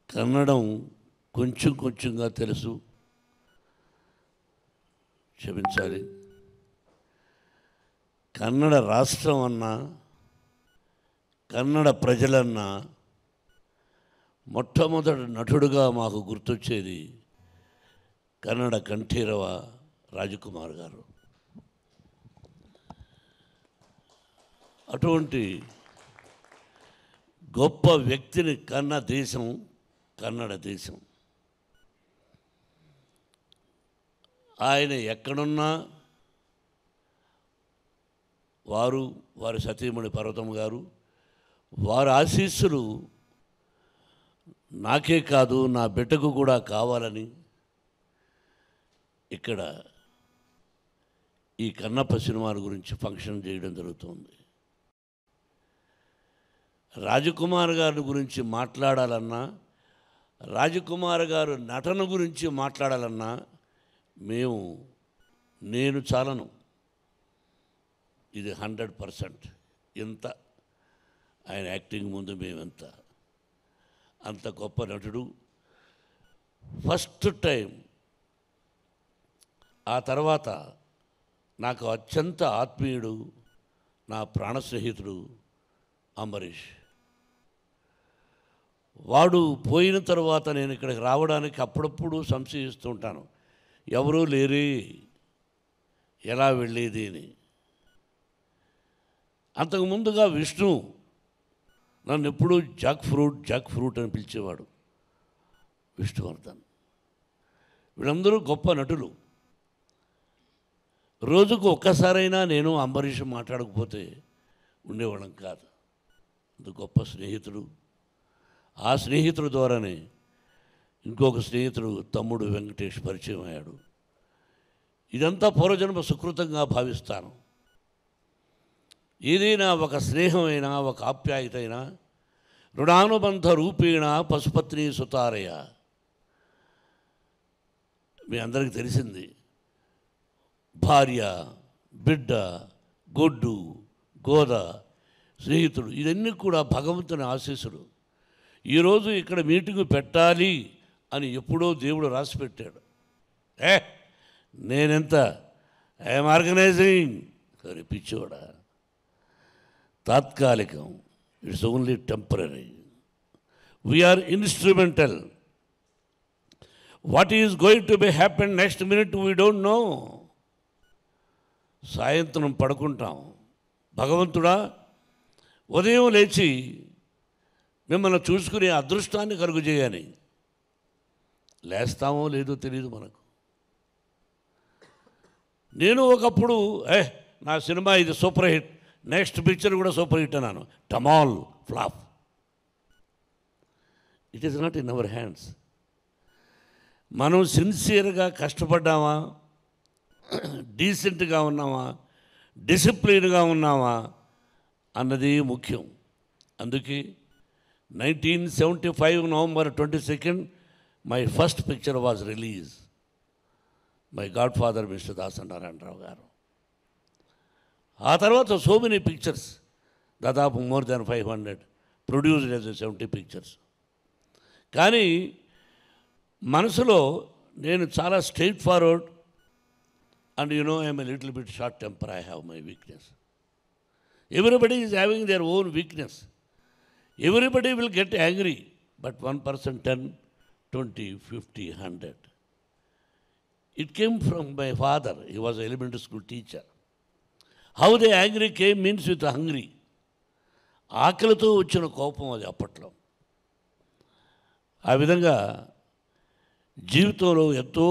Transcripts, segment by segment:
కన్నడం కొంచెం కొంచెంగా తెలుసు, క్షమించాలి. కన్నడ రాష్ట్రం అన్నా, కన్నడ ప్రజలన్నా మొట్టమొదటి నటుడుగా మాకు గుర్తొచ్చేది కన్నడ కంఠీరవ రాజకుమార్ గారు. అటువంటి గొప్ప వ్యక్తిని కన్న దేశం కన్నడ దేశం. ఆయన ఎక్కడున్నా వారు, వారి సతీమణి పర్వతం గారు, వారి ఆశీస్సులు నాకే కాదు నా బిడ్డకు కూడా కావాలని ఇక్కడ ఈ కన్నప్ప సినిమాల గురించి ఫంక్షన్ చేయడం జరుగుతుంది. రాజకుమార్ గారి గురించి మాట్లాడాలన్నా, రాజకుమార్ గారు నటన గురించి మాట్లాడాలన్నా నేను చాలను. ఇది 100%. ఇంత ఆయన యాక్టింగ్ ముందు మేమెంత, అంత గొప్ప నటుడు. ఫస్ట్ టైం, ఆ తర్వాత నాకు అత్యంత ఆత్మీయుడు, నా ప్రాణ స్నేహితుడు అంబరీష్. వాడు పోయిన తర్వాత నేను ఇక్కడికి రావడానికి అప్పుడప్పుడు సంశయిస్తూ ఉంటాను, ఎవరూ లేరే, ఎలా వెళ్ళేది అని. అంతకుముందుగా విష్ణు నన్ను ఎప్పుడూ జాక్ ఫ్రూట్ అని పిలిచేవాడు, విష్ణువర్ధన్. వీళ్ళందరూ గొప్ప నటులు. రోజుకు ఒక్కసారైనా నేను అంబరీష్ మాట్లాడకపోతే ఉండేవాళ్ళం కాదు. అంత గొప్ప స్నేహితుడు. ఆ స్నేహితుడి ద్వారానే ఇంకొక స్నేహితుడు తమ్ముడు వెంకటేష్ పరిచయం అయ్యాడు. ఇదంతా పూర్వజన్మ సుకృతంగా భావిస్తాను. ఏదైనా ఒక స్నేహమైనా, ఒక ఆప్యాయత అయినా రుణానుబంధ రూపేణ పశుపత్ని సుతారయ. మీ అందరికీ తెలిసింది, భార్య, బిడ్డ, గొడ్డు, గోద, స్నేహితుడు, ఇవన్నీ కూడా భగవంతుని ఆశీస్సులు. ఈరోజు ఇక్కడ మీటింగు పెట్టాలి అని ఎప్పుడో దేవుడు రాసిపెట్టాడు. నేనెంత ఐఎమ్ ఆర్గనైజింగ్ సరే పిచ్చోడా, తాత్కాలికం, it's only temporary. We are instrumental. What is going to be happen next minute we don't know. సాయంత్రం పడుకుంటాం, భగవంతుడా ఉదయం లేచి మిమ్మల్ని చూసుకునే అదృష్టాన్ని కలుగు చేయని. లేస్తామో లేదో తెలియదు మనకు. నేను ఒకప్పుడు నా సినిమా ఇది సూపర్ హిట్, నెక్స్ట్ పిక్చర్ కూడా సూపర్ హిట్ అన్నాను. టమాల్ flop. It is not in our hands. మనం సిన్సియర్గా కష్టపడ్డామా, డీసెంట్గా ఉన్నామా, డిసిప్లిన్గా ఉన్నామా అన్నది ముఖ్యం. అందుకే 1975 November 22nd my first picture was release. My God father mister Dasa Narayana Rao గారు. ఆ తర్వాత సో మెనీ పిక్చర్స్, దాదాపు more than 500 produced as 70 pictures. కానీ మనసులో నేను చాలా straight forward, and you know I am a little bit short temper. I have my weakness. Everybody is having their own weakness. Everybody will get angry, but one person 10, 20, 50, 100. It came from my father. He was an elementary school teacher. How the angry came means with hungry. ఆకలితో వచ్చిన కోపం అది అప్పట్లో. ఆ విధంగా జీవితంలో ఎంతో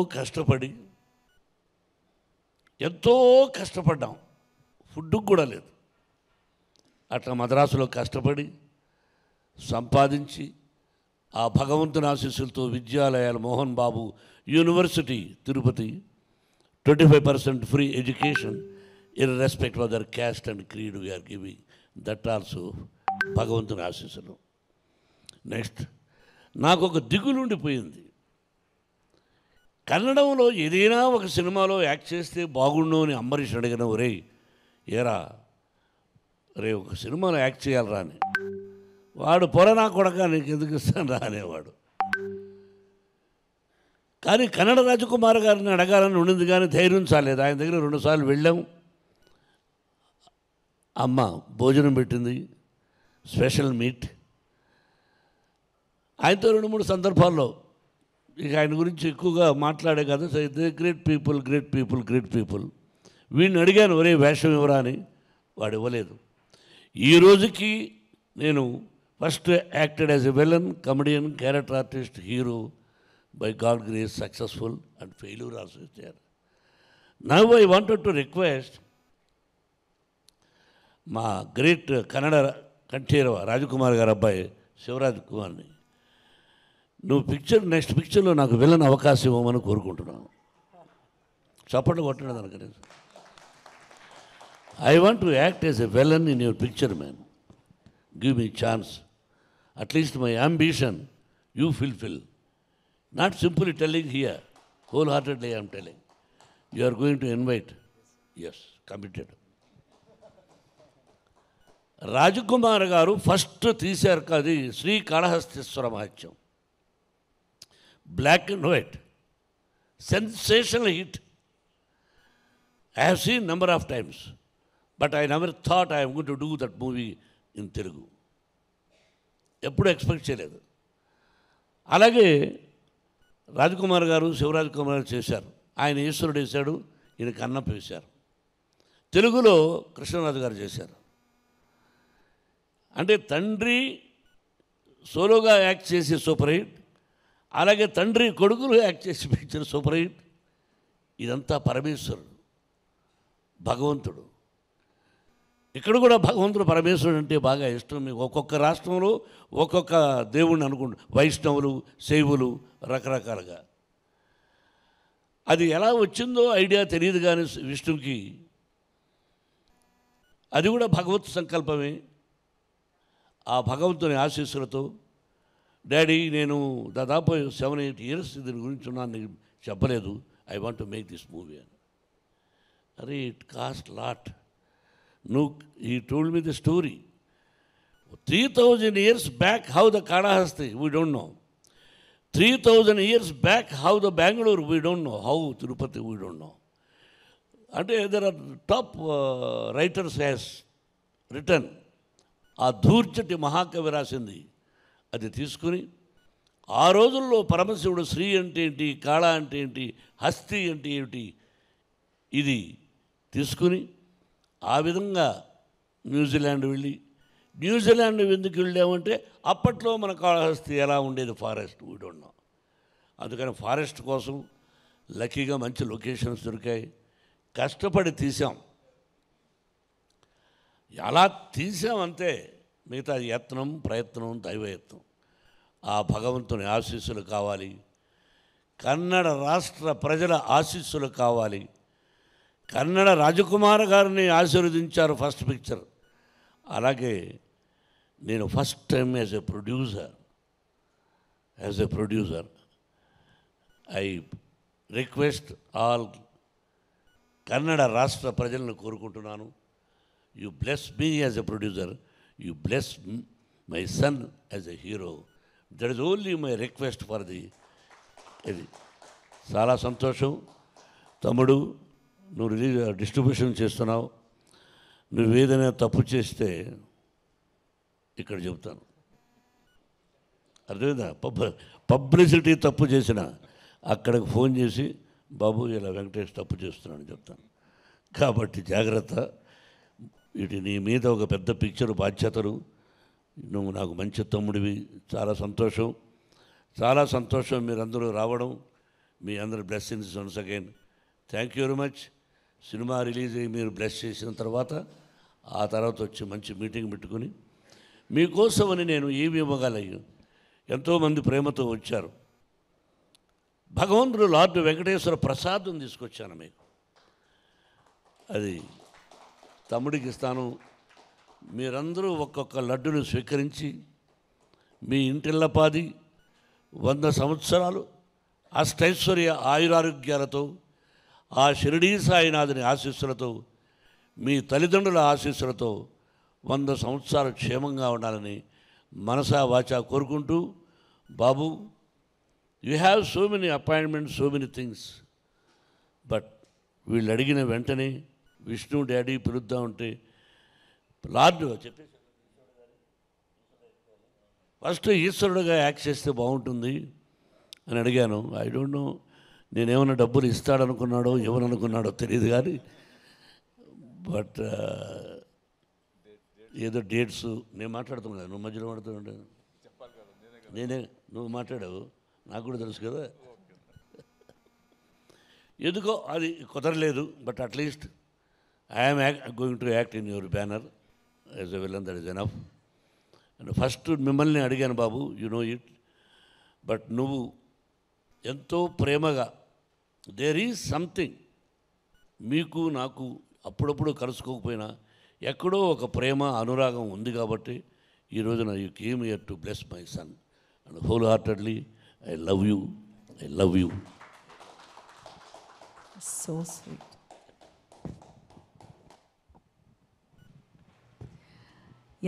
కష్టపడ్డాం. ఫుడ్కు కూడా లేదు. అట్లా మద్రాసులో కష్టపడి సంపాదించి ఆ భగవంతుని ఆశీస్సులతో విద్యాలయాలు, Mohan Babu university Tirupati, 25% free education irrespective of their caste and creed we are giving. That also భగవంతుని ఆశీస్సులు. నెక్స్ట్ నాకు ఒక దిగులుండిపోయింది. కన్నడంలో ఏదైనా ఒక సినిమాలో యాక్ట్ చేస్తే బాగుండు అని అంబరీష్ అడిగిన, ఏరా ఒక సినిమాలో యాక్ట్ చేయాలరా అని. వాడు పొరనా కొడక నీకు ఎందుకు ఇస్తాను రా అనేవాడు. కానీ కన్నడ రాజకుమార్ గారిని అడగాలని ఉండింది, కానీ ధైర్యం చాలేదు. ఆయన దగ్గర 2 సార్లు వెళ్ళాం. అమ్మ భోజనం పెట్టింది, స్పెషల్ మీట్. ఆయనతో 2-3 సందర్భాల్లో ఇక ఆయన గురించి ఎక్కువగా మాట్లాడే కదా, great people great people great people. వీడిని అడిగాను, ఒరే వేషం ఇవ్వరా అని. వాడు ఇవ్వలేదు. ఈ రోజుకి నేను first acted as a villain, comedian, character artist, hero, by God grace successful and failure also is there. Now I wanted to request మా గ్రేట్ కన్నడ కంఠీరవ రాజకుమార్ గారు అబ్బాయి శివరాజ్ కుమార్ని, నువ్వు నెక్స్ట్ పిక్చర్లో నాకు విలన్ అవకాశం ఇవ్వమని కోరుకుంటున్నాను. చప్పట్లు కొట్టండి దానికి. I want to act as a villain in your picture man. Give me chance. At least my ambition you fulfil. Not simply telling here, wholeheartedly I am telling. You are going to invite. Yes, committed. Rajkumar గారు first తీశారు కాదు Srikalahasteeswara Mahatyam. Black and white, sensational hit. I have seen number of times, but I never thought I am going to do that movie in Telugu. ఎప్పుడు expect చేయలేదు. అలాగే రాజకుమార్ గారు శివరాజ్ కుమార్ చేశారు. ఆయన ఈశ్వరుడు వేశాడు, ఈయన కన్నప్ప వేశారు. తెలుగులో కృష్ణరాజు గారు చేశారు. అంటే తండ్రి సోలోగా యాక్ట్ చేసి సూపర్ హిట్, అలాగే తండ్రి కొడుకులు యాక్ట్ చేసి పిక్చర్ సూపర్ హిట్. ఇదంతా పరమేశ్వరుడు, భగవంతుడు. ఇక్కడ కూడా భగవంతుడు పరమేశ్వరుడు అంటే బాగా ఇష్టం. మీకు ఒక్కొక్క రాష్ట్రంలో ఒక్కొక్క దేవుణ్ణి అనుకుంటు, వైష్ణవులు, శైవులు, రకరకాలుగా. అది ఎలా వచ్చిందో ఐడియా తెలియదు, కానీ విష్ణుకి అది కూడా భగవత్ సంకల్పమే. ఆ భగవంతుని ఆశీస్సులతో డాడీ నేను దాదాపు 7-8 years దీని గురించి ఉన్నాను, నీకు చెప్పలేదు. I want to make this movie అని. అరే it cost lot. He told me the story. 3,000 years back, how the Kadahasti, we don't know. 3,000 years back, how the Bangalore, we don't know. How Tirupati, we don't know. And there are top writers has written. ఆ ధూర్చటి మహాకవి రాసింది. అది తీసుకుని ఆ రోజుల్లో పరమశివుడు శ్రీ అంటే ఏంటి, కాళ అంటే ఏంటి, హస్తి అంటే ఏమిటి, ఇది తీసుకుని ఆ విధంగా న్యూజిలాండ్ వెళ్ళి, న్యూజిలాండ్ ఎందుకు వెళ్ళామంటే అప్పట్లో మన కాళహస్తి ఎలా ఉండేది, ఫారెస్ట్, వీ డోంట్ నో. అందుకని ఫారెస్ట్ కోసం లక్కీగా మంచి లొకేషన్స్ దొరికాయి. కష్టపడి తీసాం. ఎలా తీసామంతే, మిగతా యత్నం, ప్రయత్నం, దైవయత్నం. ఆ భగవంతుని ఆశీస్సులు కావాలి, కన్నడ రాష్ట్ర ప్రజల ఆశీస్సులు కావాలి. కన్నడ రాజకుమార్ గారిని ఆశీర్వదించారు ఫస్ట్ పిక్చర్. అలాగే నేను first time as a producer I request all Kannada రాష్ట్ర ప్రజలను కోరుకుంటున్నాను, you bless me as a producer, you bless my son as a hero. That is only my request for the. ఇది చాలా సంతోషం. తమ్ముడు, నువ్వు డిస్ట్రిబ్యూషన్ చేస్తున్నావు. నువ్వు ఏదైనా తప్పు చేస్తే ఇక్కడ చెబుతాను, అర్థమైందా? పబ్లిసిటీ తప్పు చేసిన అక్కడికి ఫోన్ చేసి బాబు ఇలా వెంకటేష్ తప్పు చేస్తున్నాను చెప్తాను. కాబట్టి జాగ్రత్త. వీటి నీ మీద ఒక పెద్ద పిక్చర్ బాధ్యతలు. నువ్వు నాకు మంచి తమ్ముడివి. చాలా సంతోషం, చాలా సంతోషం మీరందరూ రావడం. మీ అందరి blessings once again. Thank you very much. Cinema release అయ్యి మీరు బ్లెస్ చేసిన తర్వాత ఆ తర్వాత వచ్చి మంచి మీటింగ్ పెట్టుకుని మీకోసమని నేను ఏమి ఇవ్వగలను. ఎంతోమంది ప్రేమతో వచ్చారు. భగవంతుడు లార్డ్ వెంకటేశ్వర ప్రసాదం తీసుకొచ్చాను మీకు. అది తమ్ముడికి ఇస్తాను. మీరందరూ ఒక్కొక్క లడ్డును స్వీకరించి మీ ఇంటిల్లపాది 100 సంవత్సరాలు అష్టైశ్వర్య ఆయురారోగ్యాలతో, ఆ షిరిడీ సాయినాథుని ఆశీస్సులతో, మీ తల్లిదండ్రుల ఆశీస్సులతో 100 సంవత్సరాలు క్షేమంగా ఉండాలని మనసా వాచా కోరుకుంటూ, బాబు you have so many appointments, so many things, but వీళ్ళు అడిగిన వెంటనే విష్ణు డాడీ పిలుద్దాం ఉంటే లార్డ్ చెప్పేసి ఫస్ట్ ఈశ్వరుడుగా యాక్ట్ చేస్తే బాగుంటుంది అని అడిగాను. ఐ డోంట్ నో, నేనేమన్నా డబ్బులు ఇస్తాడనుకున్నాడో ఎవరనుకున్నాడో తెలియదు కానీ, బట్ ఏదో డేట్స్ నేను మాట్లాడుతున్నాను కదా, నువ్వు మధ్యలో మాట్లాడుతుంటే నేనే, నువ్వు మాట్లాడావు, నాకు కూడా తెలుసు కదా. ఎందుకో అది కుదరలేదు, but at least I'm going to act in your banner as a villain, that is enough. And first మిమ్మల్ని అడిగాను బాబు, యు నో ఇట్, బట్ నువ్వు ఎంతో ప్రేమగా, దేర్ ఈజ్ సంథింగ్, మీకు నాకు అప్పుడప్పుడు కలుసుకోకపోయినా ఎక్కడో ఒక ప్రేమ అనురాగం ఉంది కాబట్టి ఈ రోజున you came here to bless my son and whole heartedly I love you, I love you. So sweet.